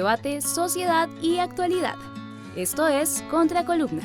debate, sociedad y actualidad. Esto es Contracolumna.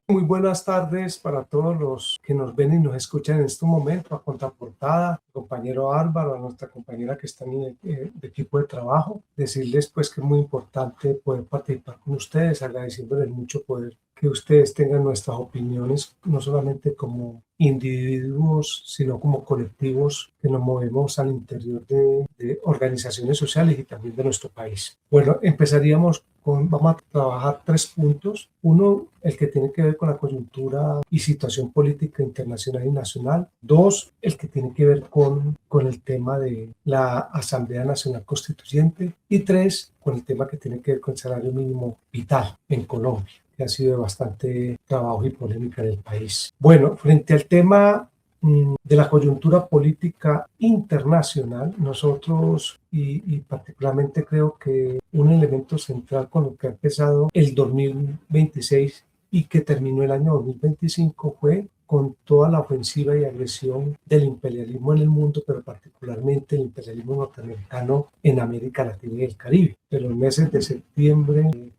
Muy buenas tardes para todos los que nos ven y nos escuchan en este momento, a Contraportada, al compañero Álvaro, a nuestra compañera que está en el equipo de trabajo. Decirles pues que es muy importante poder participar con ustedes, agradeciéndoles mucho poder que ustedes tengan nuestras opiniones, no solamente como individuos, sino como colectivos que nos movemos al interior de organizaciones sociales y también de nuestro país. Bueno, vamos a trabajar 3 puntos. Uno, el que tiene que ver con la coyuntura y situación política internacional y nacional. 2, el que tiene que ver con el tema de la Asamblea Nacional Constituyente. Y 3, con el tema que tiene que ver con el salario mínimo vital en Colombia, que ha sido de bastante trabajo y polémica en el país. Bueno, frente al tema de la coyuntura política internacional, nosotros y particularmente creo que un elemento central con lo que ha empezado el 2026 y que terminó el año 2025 fue con toda la ofensiva y agresión del imperialismo en el mundo, pero particularmente el imperialismo norteamericano en América Latina y el Caribe. En los meses de septiembre,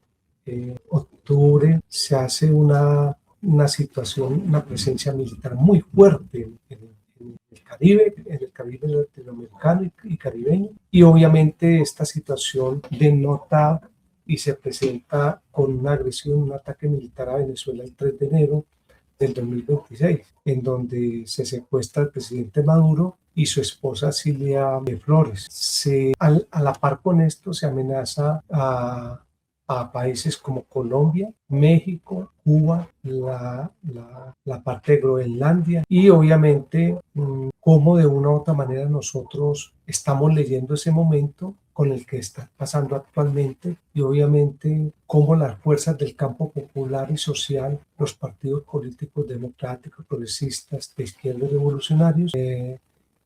octubre, se hace una situación, una presencia militar muy fuerte en el Caribe latinoamericano y caribeño. Y obviamente esta situación denota y se presenta con una agresión, un ataque militar a Venezuela el 3 de enero del 2026, en donde se secuestra al presidente Maduro y su esposa Cilia Flores. A la par con esto se amenaza a países como Colombia, México, Cuba, la parte de Groenlandia y obviamente cómo de una u otra manera nosotros estamos leyendo ese momento con el que está pasando actualmente y obviamente cómo las fuerzas del campo popular y social, los partidos políticos democráticos, progresistas, de izquierda y revolucionarios,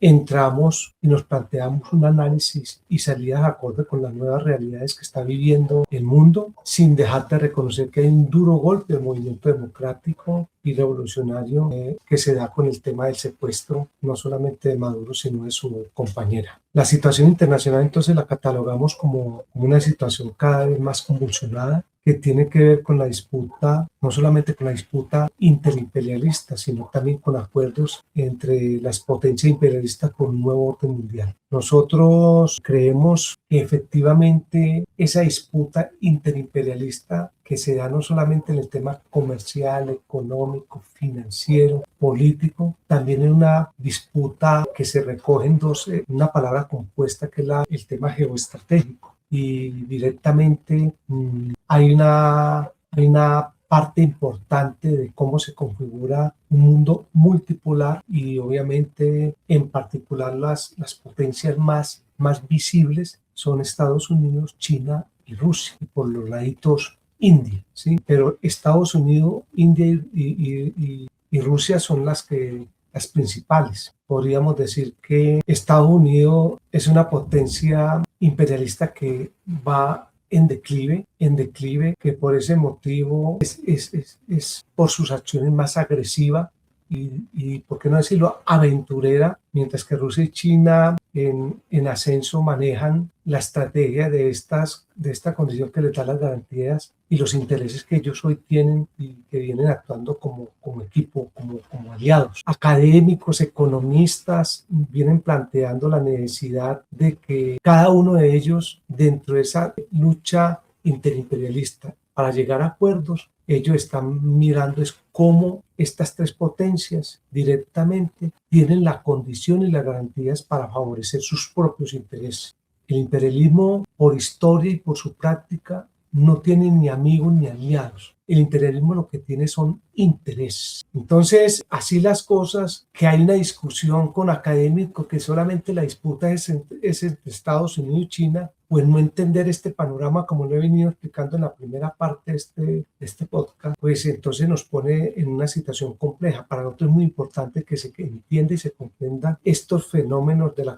entramos y nos planteamos un análisis y salidas acorde con las nuevas realidades que está viviendo el mundo, sin dejar de reconocer que hay un duro golpe al movimiento democrático y revolucionario que se da con el tema del secuestro, no solamente de Maduro, sino de su compañera. La situación internacional entonces la catalogamos como una situación cada vez más convulsionada, que tiene que ver con la disputa, no solamente con la disputa interimperialista, sino también con acuerdos entre las potencias imperialistas con un nuevo orden mundial. Nosotros creemos que efectivamente esa disputa interimperialista que se da no solamente en el tema comercial, económico, financiero, político, también en una disputa que se recoge en una palabra compuesta que es el tema geoestratégico. Y directamente hay una parte importante de cómo se configura un mundo multipolar y obviamente en particular las potencias más visibles son Estados Unidos, China y Rusia, y por los laditos India, ¿sí? Pero Estados Unidos, India y Rusia son las principales. Podríamos decir que Estados Unidos es una potencia imperialista que va en declive, que por ese motivo es por sus acciones más agresiva y, por qué no decirlo, aventurera, mientras que Rusia y China en ascenso manejan la estrategia de esta condición que les da las garantías y los intereses que ellos hoy tienen y que vienen actuando como equipo, como aliados. Académicos, economistas vienen planteando la necesidad de que cada uno de ellos, dentro de esa lucha interimperialista, para llegar a acuerdos, ellos están mirando es cómo estas 3 potencias directamente tienen la condición y las garantías para favorecer sus propios intereses. El imperialismo, por historia y por su práctica, no tiene ni amigos ni aliados. El imperialismo lo que tiene son intereses. Entonces, así las cosas, que hay una discusión con académicos que solamente la disputa es entre Estados Unidos y China, pues no entender este panorama, como lo he venido explicando en la primera parte de este podcast, pues entonces nos pone en una situación compleja. Para nosotros es muy importante que se entienda y se comprenda estos fenómenos de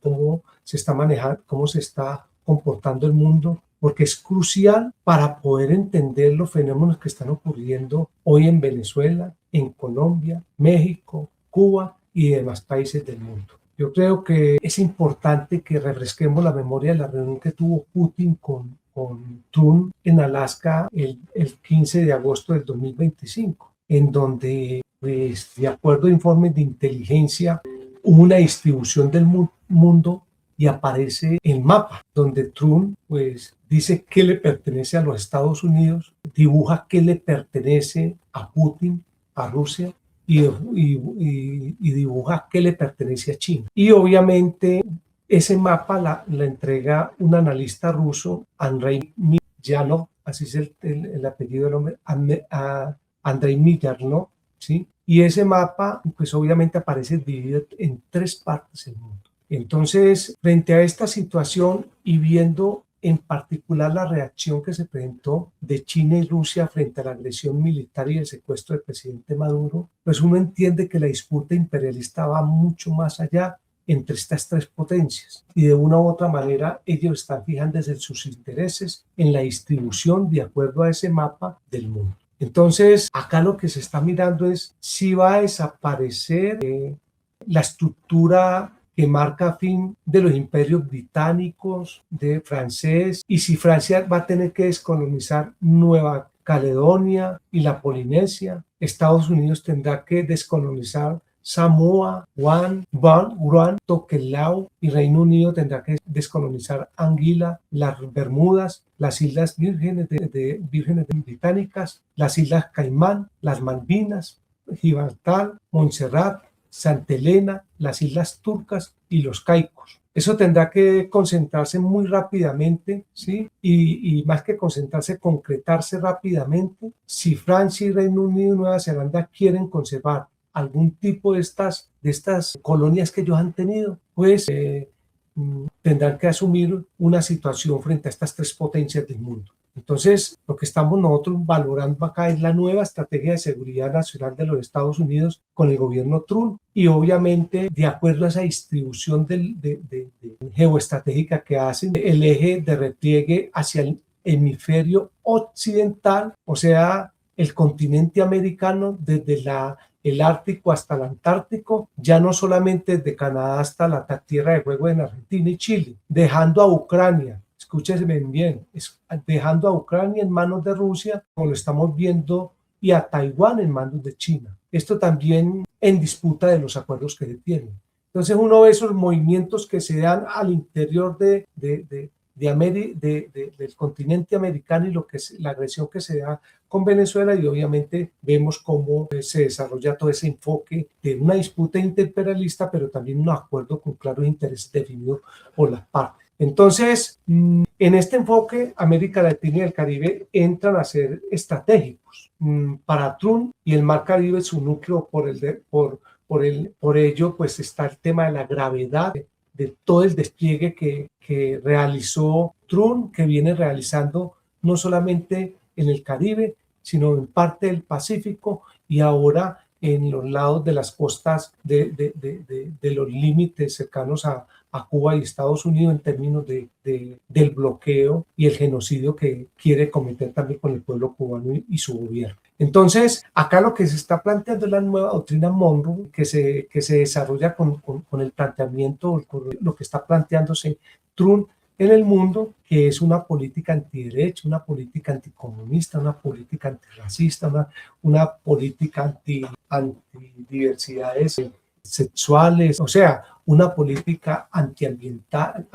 cómo se está manejando, cómo se está comportando el mundo, porque es crucial para poder entender los fenómenos que están ocurriendo hoy en Venezuela, en Colombia, México, Cuba y demás países del mundo. Yo creo que es importante que refresquemos la memoria de la reunión que tuvo Putin con Trump en Alaska el 15 de agosto del 2025, en donde, pues, de acuerdo a informes de inteligencia, hubo una distribución del mundo y aparece el mapa, donde Trump, pues, dice que le pertenece a los Estados Unidos, dibuja que le pertenece a Putin, a Rusia, y dibuja que le pertenece a China. Y obviamente ese mapa la entrega un analista ruso, Andrei Milyanov, así es el apellido del hombre, Andrei Milyanov, ¿sí? Y ese mapa, pues obviamente aparece dividido en 3 partes del mundo. Entonces, frente a esta situación y viendo en particular la reacción que se presentó de China y Rusia frente a la agresión militar y el secuestro del presidente Maduro, pues uno entiende que la disputa imperialista va mucho más allá entre estas 3 potencias y de una u otra manera ellos están fijando desde sus intereses en la distribución de acuerdo a ese mapa del mundo. Entonces, acá lo que se está mirando es si va a desaparecer la estructura que marca fin de los imperios británicos, de francés, y si Francia va a tener que descolonizar Nueva Caledonia y la Polinesia, Estados Unidos tendrá que descolonizar Samoa, Guam, Tokelau, y Reino Unido tendrá que descolonizar Anguila, las Bermudas, las Islas Vírgenes Británicas, las Islas Caimán, las Malvinas, Gibraltar, Montserrat, Santa Elena, las Islas Turcas y los Caicos. Eso tendrá que concentrarse muy rápidamente, ¿sí? Y más que concentrarse, concretarse rápidamente. Si Francia y Reino Unido y Nueva Zelanda quieren conservar algún tipo de estas colonias que ellos han tenido, pues tendrán que asumir una situación frente a estas 3 potencias del mundo. Entonces, lo que estamos nosotros valorando acá es la nueva estrategia de seguridad nacional de los Estados Unidos con el gobierno Trump y obviamente de acuerdo a esa distribución de geoestratégica que hacen, el eje de repliegue hacia el hemisferio occidental, o sea, el continente americano desde el Ártico hasta el Antártico, ya no solamente desde Canadá hasta la tierra de juego en Argentina y Chile, dejando a Ucrania. Escúchenme bien, dejando a Ucrania en manos de Rusia, como lo estamos viendo, y a Taiwán en manos de China. Esto también en disputa de los acuerdos que se tienen. Entonces uno ve esos movimientos que se dan al interior del continente americano y lo que es la agresión que se da con Venezuela, y obviamente vemos cómo se desarrolla todo ese enfoque de una disputa imperialista, pero también un acuerdo con claros intereses definidos por las partes. Entonces, en este enfoque, América Latina y el Caribe entran a ser estratégicos. Para Trump y el Mar Caribe, su núcleo, por ello, pues está el tema de la gravedad de todo el despliegue que realizó Trump, que viene realizando no solamente en el Caribe, sino en parte del Pacífico y ahora en los lados de las costas de los límites cercanos a Cuba y Estados Unidos en términos del bloqueo y el genocidio que quiere cometer también con el pueblo cubano y su gobierno. Entonces, acá lo que se está planteando es la nueva doctrina Monroe, que se desarrolla con el planteamiento, con lo que está planteándose Trump en el mundo, que es una política antiderecho, una política anticomunista, una política antirracista, una política antidiversidades sexuales, o sea, una política antiambiental,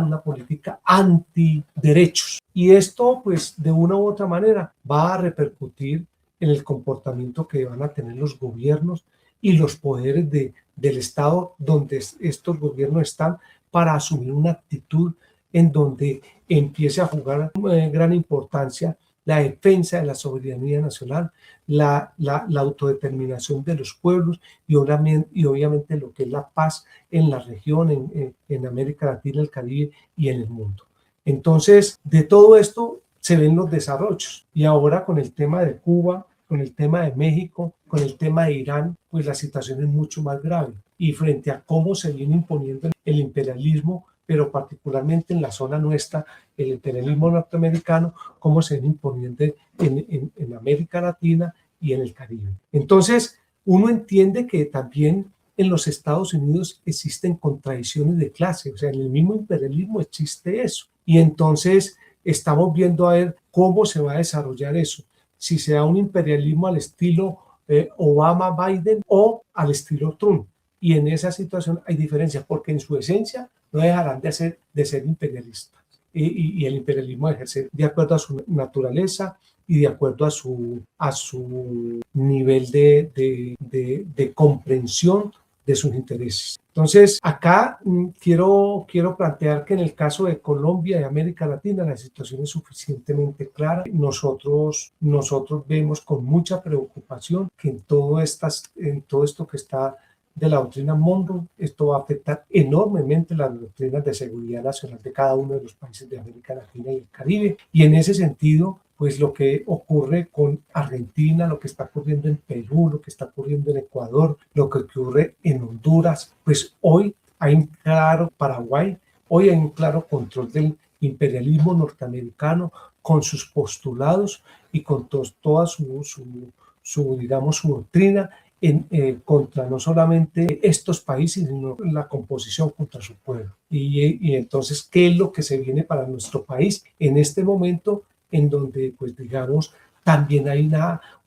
una política antiderechos. Y esto, pues, de una u otra manera va a repercutir en el comportamiento que van a tener los gobiernos y los poderes del Estado donde estos gobiernos están, para asumir una actitud en donde empiece a jugar gran importancia la defensa de la soberanía nacional, la autodeterminación de los pueblos y obviamente lo que es la paz en la región, en América Latina, el Caribe y en el mundo. Entonces, de todo esto se ven los desarrollos. Y ahora con el tema de Cuba, con el tema de México, con el tema de Irán, pues la situación es mucho más grave. Y frente a cómo se viene imponiendo el imperialismo, pero particularmente en la zona nuestra, el imperialismo norteamericano, cómo se viene imponiendo en América Latina y en el Caribe. Entonces, uno entiende que también en los Estados Unidos existen contradicciones de clase, o sea, en el mismo imperialismo existe eso. Y entonces estamos viendo a ver cómo se va a desarrollar eso, si sea un imperialismo al estilo Obama-Biden o al estilo Trump. Y en esa situación hay diferencias, porque en su esencia no dejarán de ser imperialistas. Y el imperialismo ejerce de acuerdo a su naturaleza y de acuerdo a su nivel de comprensión de sus intereses. Entonces, acá quiero plantear que en el caso de Colombia y América Latina la situación es suficientemente clara. Nosotros vemos con mucha preocupación que en todo esto que está de la doctrina Monroe, esto va a afectar enormemente las doctrinas de seguridad nacional de cada uno de los países de América Latina y el Caribe. Y en ese sentido, pues lo que ocurre con Argentina, lo que está ocurriendo en Perú, lo que está ocurriendo en Ecuador, lo que ocurre en Honduras, pues hoy hay un claro Paraguay, hoy hay un claro control del imperialismo norteamericano con sus postulados y con toda digamos, su doctrina contra no solamente estos países, sino la composición contra su pueblo. Y entonces, ¿qué es lo que se viene para nuestro país en este momento en donde, pues digamos, también hay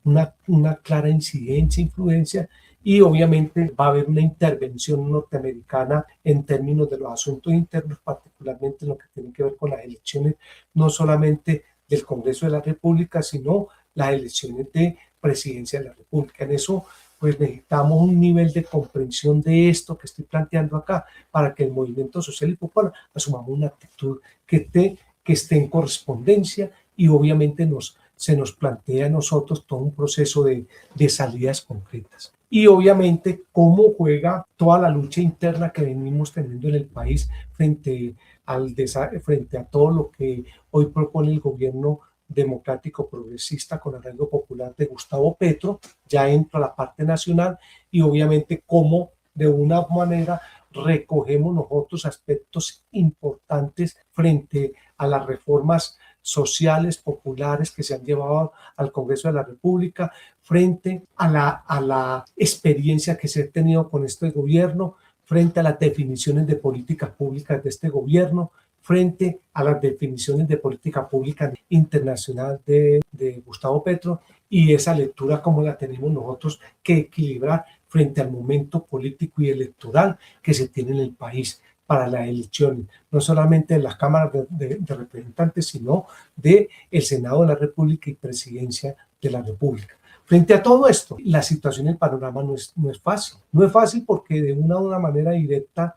una clara incidencia, influencia, y obviamente va a haber una intervención norteamericana en términos de los asuntos internos, particularmente en lo que tiene que ver con las elecciones, no solamente del Congreso de la República, sino las elecciones de presidencia de la República. En eso, pues necesitamos un nivel de comprensión de esto que estoy planteando acá para que el movimiento social y popular asumamos una actitud que esté en correspondencia y obviamente se nos plantea a nosotros todo un proceso de salidas concretas. Y obviamente cómo juega toda la lucha interna que venimos teniendo en el país frente a todo lo que hoy propone el gobierno democrático progresista con arraigo popular de Gustavo Petro, ya entra la parte nacional, y obviamente cómo de una manera recogemos nosotros aspectos importantes frente a las reformas sociales, populares que se han llevado al Congreso de la República, frente a la experiencia que se ha tenido con este gobierno, frente a las definiciones de políticas públicas de este gobierno, frente a las definiciones de política pública internacional de Gustavo Petro, y esa lectura como la tenemos nosotros que equilibrar frente al momento político y electoral que se tiene en el país para las elecciones, no solamente de las cámaras de representantes, sino del Senado de la República y Presidencia de la República. Frente a todo esto, la situación, el panorama no es fácil. No es fácil porque de una manera directa,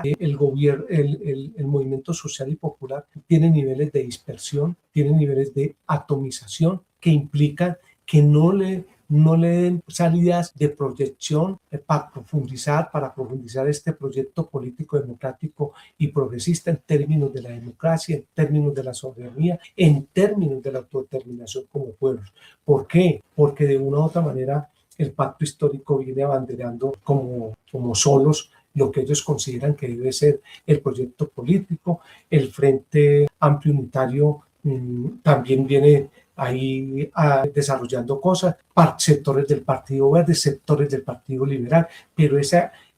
el gobierno, el movimiento social y popular tiene niveles de dispersión, tiene niveles de atomización que implican que no le den salidas de proyección para profundizar este proyecto político, democrático y progresista en términos de la democracia, en términos de la soberanía, en términos de la autodeterminación como pueblos. ¿Por qué? Porque de una u otra manera el pacto histórico viene abanderando como solos lo que ellos consideran que debe ser el proyecto político. El Frente Amplio Unitario también viene ahí desarrollando cosas, sectores del Partido Verde, sectores del Partido Liberal, pero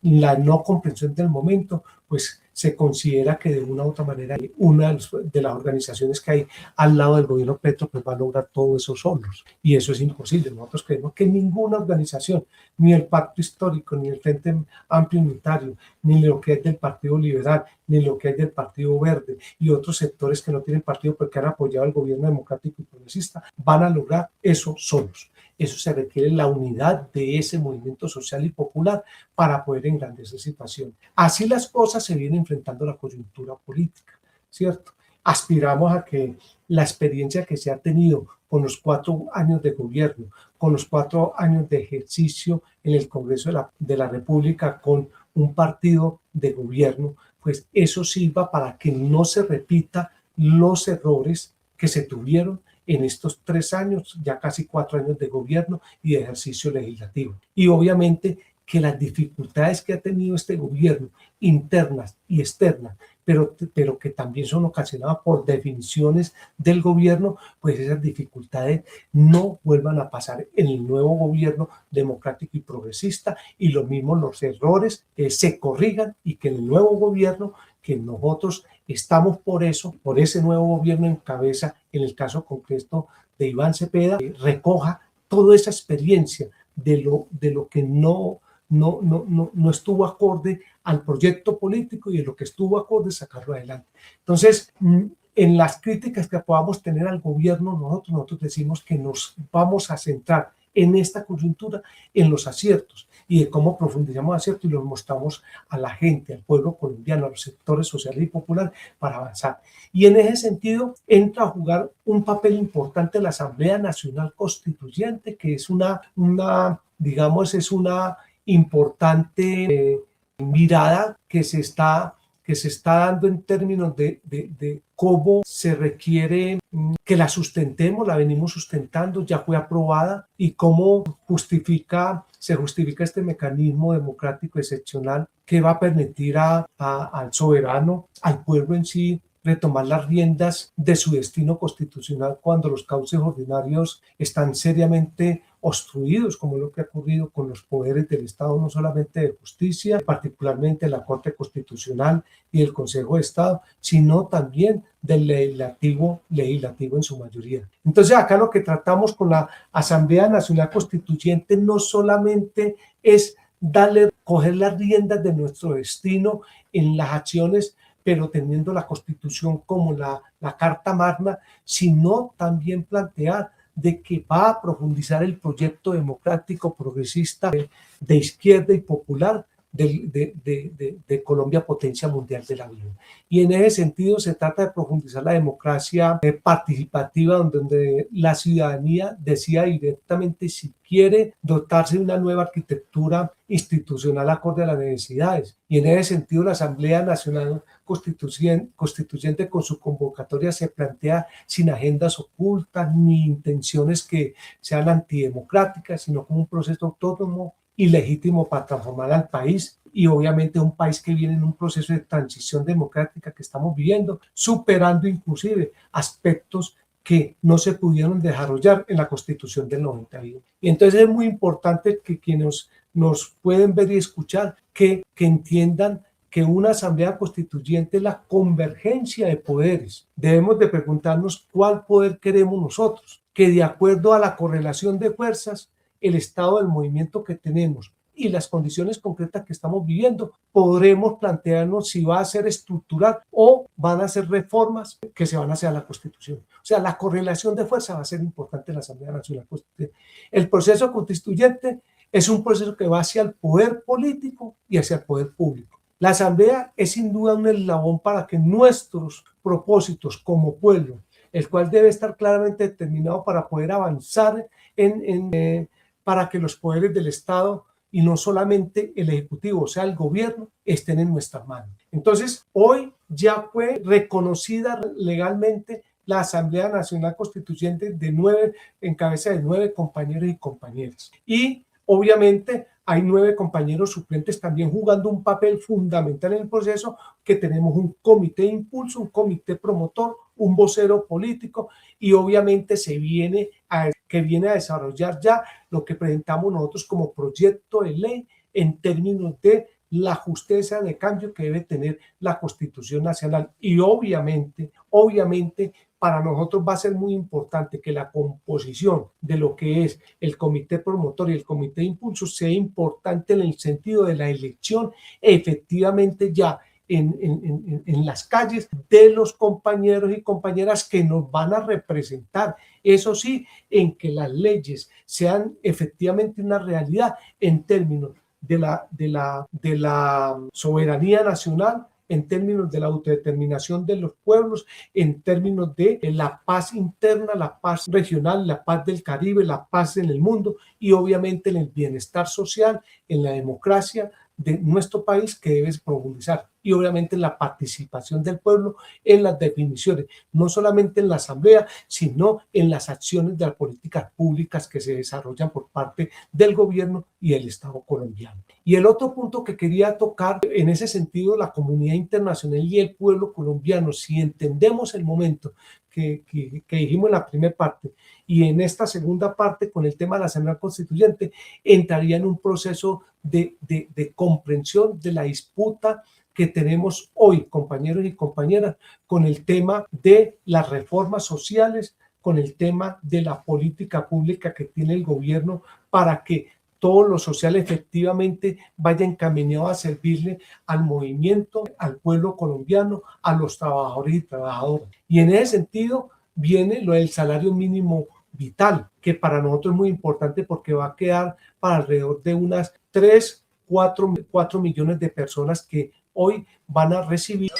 la no comprensión del momento, pues se considera que de una u otra manera una de las organizaciones que hay al lado del gobierno Petro pues va a lograr todo eso solos, y eso es imposible. Nosotros creemos que ninguna organización, ni el Pacto Histórico, ni el Frente Amplio Unitario, ni lo que es del Partido Liberal, ni lo que es del Partido Verde y otros sectores que no tienen partido porque han apoyado al gobierno democrático y progresista, van a lograr eso solos. Eso se requiere la unidad de ese movimiento social y popular para poder engrandecer esa situación. Así las cosas se vienen enfrentando a la coyuntura política, ¿cierto? Aspiramos a que la experiencia que se ha tenido con los 4 años de gobierno, con los 4 años de ejercicio en el Congreso de la República con un partido de gobierno, pues eso sirva para que no se repita los errores que se tuvieron en estos 3 años, ya casi 4 años de gobierno y de ejercicio legislativo. Y obviamente que las dificultades que ha tenido este gobierno, internas y externas, pero que también son ocasionadas por definiciones del gobierno, pues esas dificultades no vuelvan a pasar en el nuevo gobierno democrático y progresista, y lo mismo los errores se corrijan, y que en el nuevo gobierno, que nosotros estamos por eso, por ese nuevo gobierno en cabeza, en el caso concreto de Iván Cepeda, recoja toda esa experiencia de lo que no estuvo acorde al proyecto político y de lo que estuvo acorde sacarlo adelante. Entonces, en las críticas que podamos tener al gobierno, nosotros decimos que nos vamos a centrar en esta coyuntura en los aciertos y de cómo profundizamos aciertos y los mostramos a la gente, al pueblo colombiano, a los sectores sociales y populares para avanzar. Y en ese sentido entra a jugar un papel importante la Asamblea Nacional Constituyente, que es una importante mirada que se está dando en términos de cómo se requiere que la sustentemos, la venimos sustentando, ya fue aprobada, y cómo se justifica este mecanismo democrático excepcional que va a permitir al soberano, al pueblo en sí, retomar las riendas de su destino constitucional cuando los cauces ordinarios están seriamente obstruidos, como lo que ha ocurrido con los poderes del Estado, no solamente de justicia, particularmente la Corte Constitucional y el Consejo de Estado, sino también del legislativo en su mayoría. Entonces acá lo que tratamos con la Asamblea Nacional Constituyente no solamente es coger las riendas de nuestro destino en las acciones, pero teniendo la Constitución como la Carta Magna, sino también plantear de que va a profundizar el proyecto democrático progresista de izquierda y popular de Colombia, potencia mundial de la vida. Y en ese sentido se trata de profundizar la democracia participativa, donde la ciudadanía decida directamente si quiere dotarse de una nueva arquitectura institucional acorde a las necesidades. Y en ese sentido la Asamblea Nacional Constituyente con su convocatoria se plantea sin agendas ocultas ni intenciones que sean antidemocráticas, sino como un proceso autónomo y legítimo para transformar al país, y obviamente un país que viene en un proceso de transición democrática que estamos viviendo, superando inclusive aspectos que no se pudieron desarrollar en la Constitución del 91. Y entonces es muy importante que quienes nos pueden ver y escuchar que entiendan que una asamblea constituyente es la convergencia de poderes. Debemos de preguntarnos cuál poder queremos nosotros, que de acuerdo a la correlación de fuerzas, el estado del movimiento que tenemos y las condiciones concretas que estamos viviendo, podremos plantearnos si va a ser estructural o van a ser reformas que se van a hacer a la Constitución. O sea, la correlación de fuerza va a ser importante en la Asamblea Nacional Constituyente. El proceso constituyente es un proceso que va hacia el poder político y hacia el poder público. La Asamblea es sin duda un eslabón para que nuestros propósitos como pueblo, el cual debe estar claramente determinado para poder avanzar para que los poderes del Estado y no solamente el Ejecutivo, o sea, el gobierno, estén en nuestras manos. Entonces, hoy ya fue reconocida legalmente la Asamblea Nacional Constituyente en cabeza de 9 compañeros y compañeras. Y obviamente hay 9 compañeros suplentes también jugando un papel fundamental en el proceso, que tenemos un comité de impulso, un comité promotor, un vocero político, y obviamente viene a desarrollar ya lo que presentamos nosotros como proyecto de ley en términos de la justicia de cambio que debe tener la Constitución Nacional. Y obviamente, para nosotros va a ser muy importante que la composición de lo que es el comité promotor y el comité de impulso sea importante en el sentido de la elección efectivamente ya en las calles de los compañeros y compañeras que nos van a representar. Eso sí, en que las leyes sean efectivamente una realidad en términos de la soberanía nacional, en términos de la autodeterminación de los pueblos, en términos de la paz interna, la paz regional, la paz del Caribe, la paz en el mundo, y obviamente en el bienestar social, en la democracia de nuestro país que debe profundizar, y obviamente la participación del pueblo en las definiciones, no solamente en la asamblea, sino en las acciones de las políticas públicas que se desarrollan por parte del gobierno y el Estado colombiano. Y el otro punto que quería tocar, en ese sentido, la comunidad internacional y el pueblo colombiano, si entendemos el momento que dijimos en la primera parte y en esta segunda parte con el tema de la Asamblea Constituyente, entraría en un proceso de comprensión de la disputa que tenemos hoy, compañeros y compañeras, con el tema de las reformas sociales, con el tema de la política pública que tiene el gobierno para que todo lo social efectivamente vaya encaminado a servirle al movimiento, al pueblo colombiano, a los trabajadores y trabajadoras. Y en ese sentido viene lo del salario mínimo vital, que para nosotros es muy importante porque va a quedar para alrededor de unas 4 millones de personas que hoy van a recibir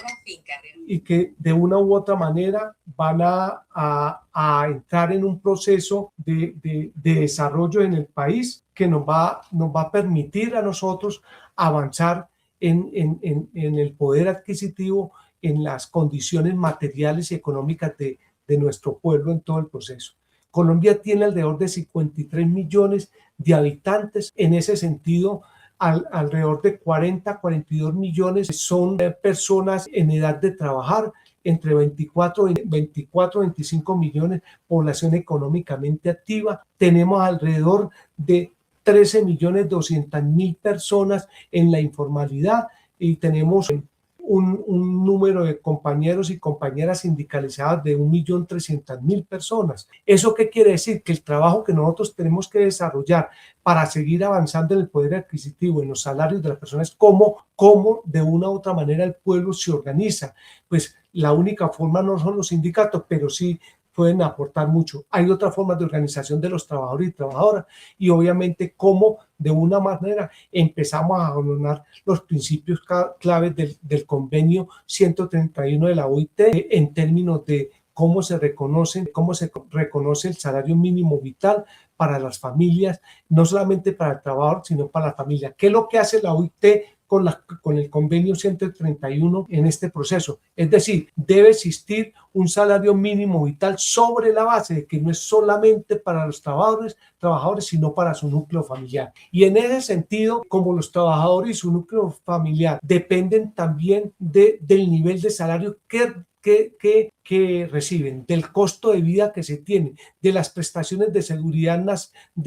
y que de una u otra manera van a entrar en un proceso de desarrollo en el país que nos va a permitir a nosotros avanzar en el poder adquisitivo, en las condiciones materiales y económicas de nuestro pueblo en todo el proceso. Colombia tiene alrededor de 53 millones de habitantes. En ese sentido, alrededor de 42 millones son personas en edad de trabajar, entre 24 y 25 millones población económicamente activa. Tenemos alrededor de 13.200.000 personas en la informalidad y tenemos un número de compañeros y compañeras sindicalizadas de 1.300.000 personas. ¿Eso qué quiere decir? Que el trabajo que nosotros tenemos que desarrollar para seguir avanzando en el poder adquisitivo, en los salarios de las personas, cómo de una u otra manera el pueblo se organiza. Pues la única forma no son los sindicatos, pero sí pueden aportar mucho. Hay otras formas de organización de los trabajadores y trabajadoras y obviamente cómo de una manera empezamos a abonar los principios claves del convenio 131 de la OIT en términos de cómo se reconoce el salario mínimo vital para las familias, no solamente para el trabajador, sino para la familia. ¿Qué es lo que hace la OIT con el convenio 131 en este proceso? Es decir, debe existir un salario mínimo vital sobre la base de que no es solamente para los trabajadores, sino para su núcleo familiar. Y en ese sentido, como los trabajadores y su núcleo familiar dependen también del nivel de salario que reciben, del costo de vida que se tiene, de las prestaciones de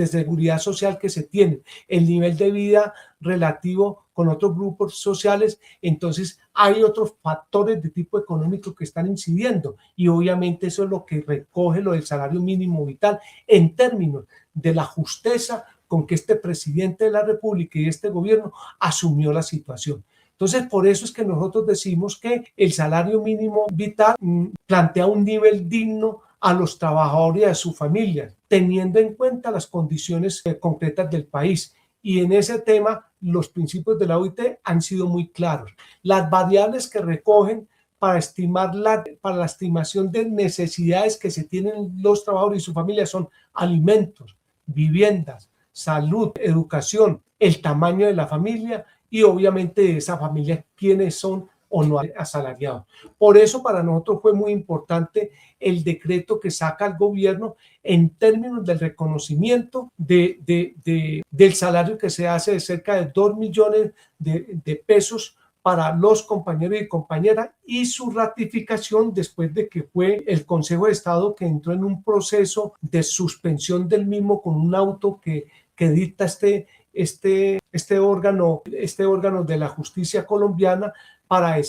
seguridad social que se tienen, el nivel de vida relativo con otros grupos sociales, entonces hay otros factores de tipo económico que están incidiendo y obviamente eso es lo que recoge lo del salario mínimo vital en términos de la justeza con que este presidente de la República y este gobierno asumió la situación. Entonces, por eso es que nosotros decimos que el salario mínimo vital plantea un nivel digno a los trabajadores y a sus familias, teniendo en cuenta las condiciones concretas del país. Y en ese tema, los principios de la OIT han sido muy claros. Las variables que recogen para la estimación de necesidades que se tienen los trabajadores y sus familias son alimentos, viviendas, salud, educación, el tamaño de la familia y obviamente de esa familia quiénes son o no asalariados. Por eso para nosotros fue muy importante el decreto que saca el gobierno en términos del reconocimiento del salario que se hace de cerca de 2 millones de pesos para los compañeros y compañeras y su ratificación después de que fue el Consejo de Estado que entró en un proceso de suspensión del mismo con un auto que dicta este órgano de la justicia colombiana para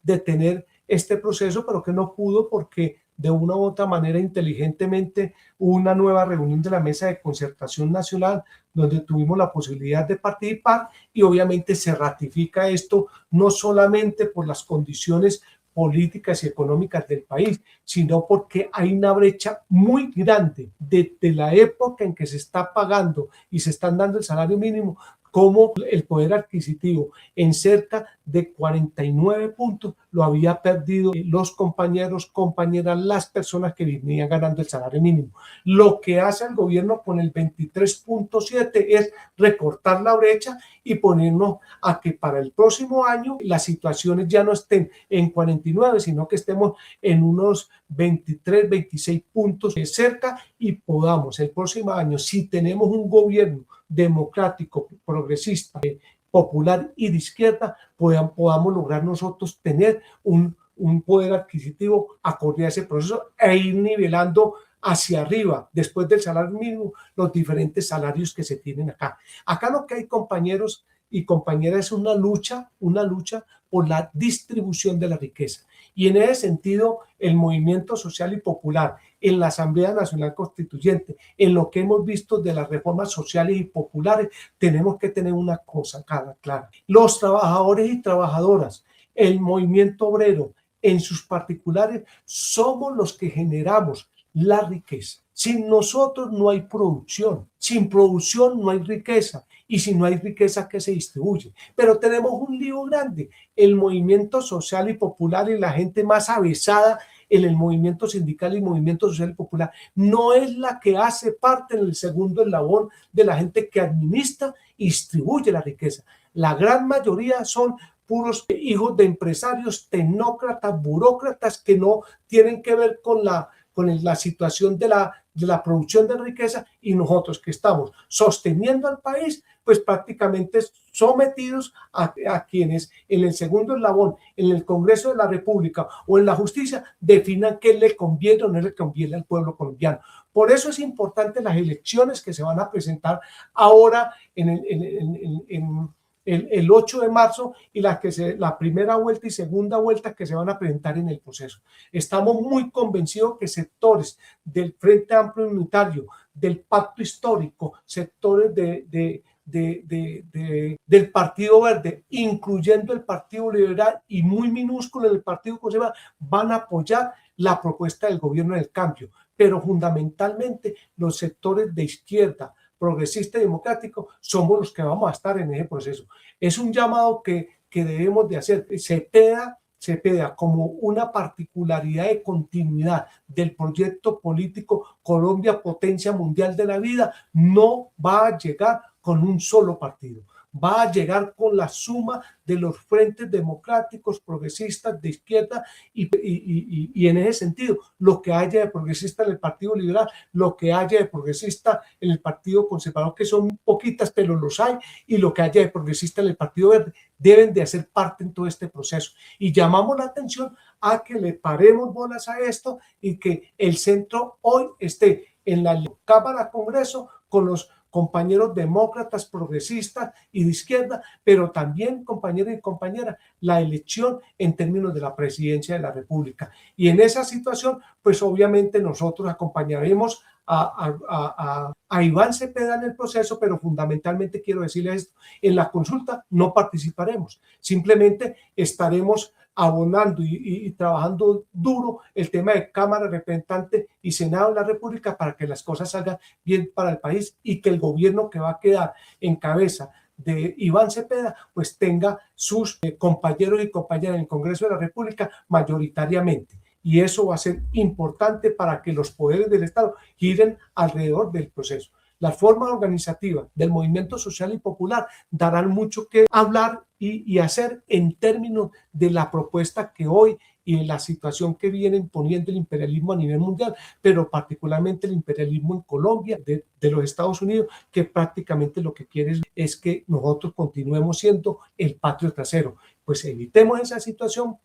detener este proceso, pero que no pudo porque de una u otra manera inteligentemente hubo una nueva reunión de la Mesa de Concertación Nacional donde tuvimos la posibilidad de participar y obviamente se ratifica esto no solamente por las condiciones políticas y económicas del país, sino porque hay una brecha muy grande desde la época en que se está pagando y se están dando el salario mínimo cómo el poder adquisitivo en cerca de 49 puntos lo había perdido los compañeros, compañeras, las personas que venían ganando el salario mínimo. Lo que hace el gobierno con el 23.7 es recortar la brecha y ponernos a que para el próximo año las situaciones ya no estén en 49, sino que estemos en unos 23, 26 puntos cerca y podamos el próximo año, si tenemos un gobierno democrático, progresista, popular y de izquierda, podamos lograr nosotros tener un poder adquisitivo acorde a ese proceso e ir nivelando hacia arriba, después del salario mínimo, los diferentes salarios que se tienen acá. Acá lo que hay, compañeros y compañeras, es una lucha por la distribución de la riqueza. Y en ese sentido, el movimiento social y popular en la Asamblea Nacional Constituyente, en lo que hemos visto de las reformas sociales y populares, tenemos que tener una cosa clara. Los trabajadores y trabajadoras, el movimiento obrero, en sus particulares, somos los que generamos la riqueza. Sin nosotros no hay producción, sin producción no hay riqueza, y si no hay riqueza, ¿qué se distribuye? Pero tenemos un lío grande. El movimiento social y popular y la gente más avesada en el movimiento sindical y movimiento social y popular no es la que hace parte en el segundo eslabón de la gente que administra y distribuye la riqueza. La gran mayoría son puros hijos de empresarios, tecnócratas, burócratas que no tienen que ver con la situación de la producción de riqueza, y nosotros que estamos sosteniendo al país, pues prácticamente sometidos a quienes en el segundo eslabón, en el Congreso de la República o en la justicia, definan qué le conviene o no le conviene al pueblo colombiano. Por eso es importante las elecciones que se van a presentar ahora el 8 de marzo y la primera vuelta y segunda vuelta que se van a presentar en el proceso. Estamos muy convencidos que sectores del Frente Amplio Unitario, del Pacto Histórico, sectores del Partido Verde, incluyendo el Partido Liberal y muy minúsculo el Partido Conservador, van a apoyar la propuesta del gobierno del cambio, pero fundamentalmente los sectores de izquierda, progresista y democrático, somos los que vamos a estar en ese proceso. Es un llamado que debemos de hacer. Cepeda, como una particularidad de continuidad del proyecto político Colombia, potencia mundial de la vida, no va a llegar con un solo partido. Va a llegar con la suma de los frentes democráticos, progresistas, de izquierda y en ese sentido, lo que haya de progresista en el Partido Liberal, lo que haya de progresista en el Partido Conservador, que son poquitas, pero los hay, y lo que haya de progresista en el Partido Verde, deben de hacer parte en todo este proceso. Y llamamos la atención a que le paremos bolas a esto y que el centro hoy esté en la Cámara Congreso con los compañeros demócratas, progresistas y de izquierda, pero también, compañeros y compañeras, la elección en términos de la presidencia de la República. Y en esa situación, pues obviamente nosotros acompañaremos a Iván Cepeda en el proceso, pero fundamentalmente quiero decirles esto: en la consulta no participaremos, simplemente estaremos abonando y trabajando duro el tema de Cámara, Representante y Senado de la República para que las cosas salgan bien para el país y que el gobierno que va a quedar en cabeza de Iván Cepeda pues tenga sus compañeros y compañeras en el Congreso de la República mayoritariamente. Y eso va a ser importante para que los poderes del Estado giren alrededor del proceso. Las formas organizativas del movimiento social y popular darán mucho que hablar y hacer en términos de la propuesta que hoy y en la situación que vienen poniendo el imperialismo a nivel mundial, pero particularmente el imperialismo en Colombia, de los Estados Unidos, que prácticamente lo que quiere es que nosotros continuemos siendo el patrio trasero. Pues evitemos esa situación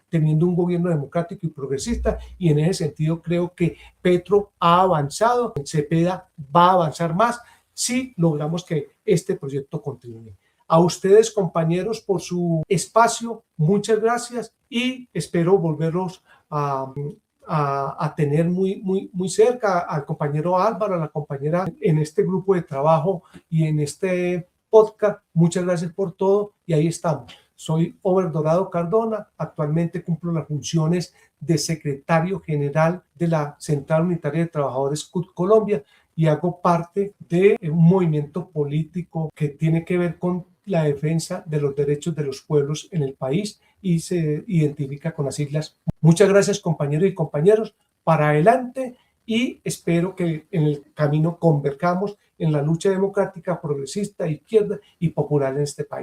teniendo un gobierno democrático y progresista, y en ese sentido creo que Petro ha avanzado, Cepeda va a avanzar más si logramos que este proyecto continúe. A ustedes, compañeros, por su espacio, muchas gracias y espero volverlos a tener muy cerca al compañero Álvaro, a la compañera en este grupo de trabajo y en este podcast. Muchas gracias por todo y ahí estamos. Soy Over Dorado Cardona, actualmente cumplo las funciones de secretario general de la Central Unitaria de Trabajadores CUT Colombia y hago parte de un movimiento político que tiene que ver con la defensa de los derechos de los pueblos en el país y se identifica con las siglas. Muchas gracias, compañeros y compañeros. Para adelante, y espero que en el camino converjamos en la lucha democrática, progresista, izquierda y popular en este país.